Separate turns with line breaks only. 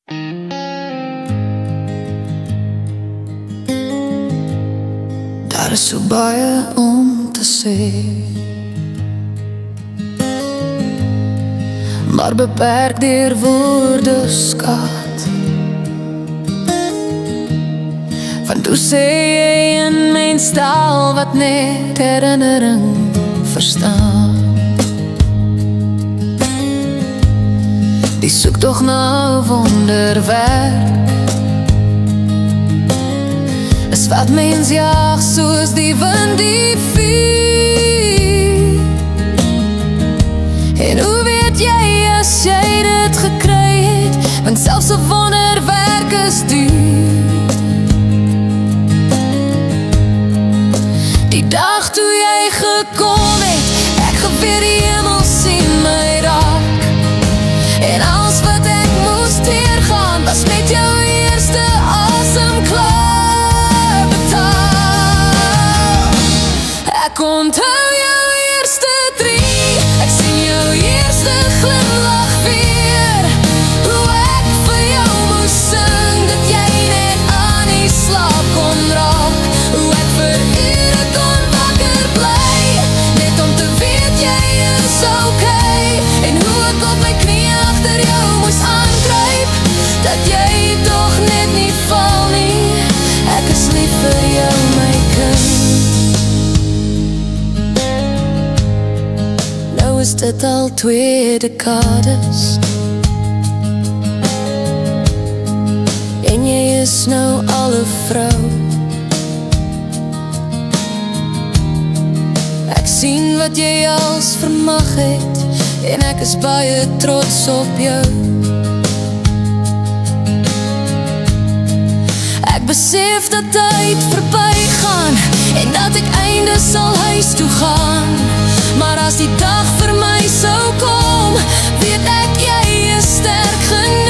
Daar is so baie om te sê, maar beperk deur woordeskat. Want toe sê jy in mens taal wat net herinnering verstaan. Die soektocht na 'n wonderwerk is wat mens jaag soos die wind die vuur. En hoe weet jy as jy dit gekry het, want selfs 'n wonderwerk is duur. Die dag toe jy gekom het, ek geweet die hemel sien my raak. En alles wat ek moes deurgaan, was met jou eerste asemklap betaal. Ek onthou jou eerste drie, ek sien jou eerste glimlach weer. Hoe ek vir jou moes sing, dat jy net aan die slaap kon raak. Hoe ek vir ure kon wakker bly, net om te weet jy is okay. En hoe ek op my knie agter jou moes aangryp, dat jy toch net nie val nie. Ek is lief vir jou my kind. Nou is dit al 2 dekades, en jy is nou al 'n vrou. Ek sien wat jy als vermag het, en ek is baie trots op jou. Ek besef dat tyd verbygaan, en dat ek einde sal huis toe gaan. Maar as die dag vir my sou kom, weet ek jy is sterk genoeg.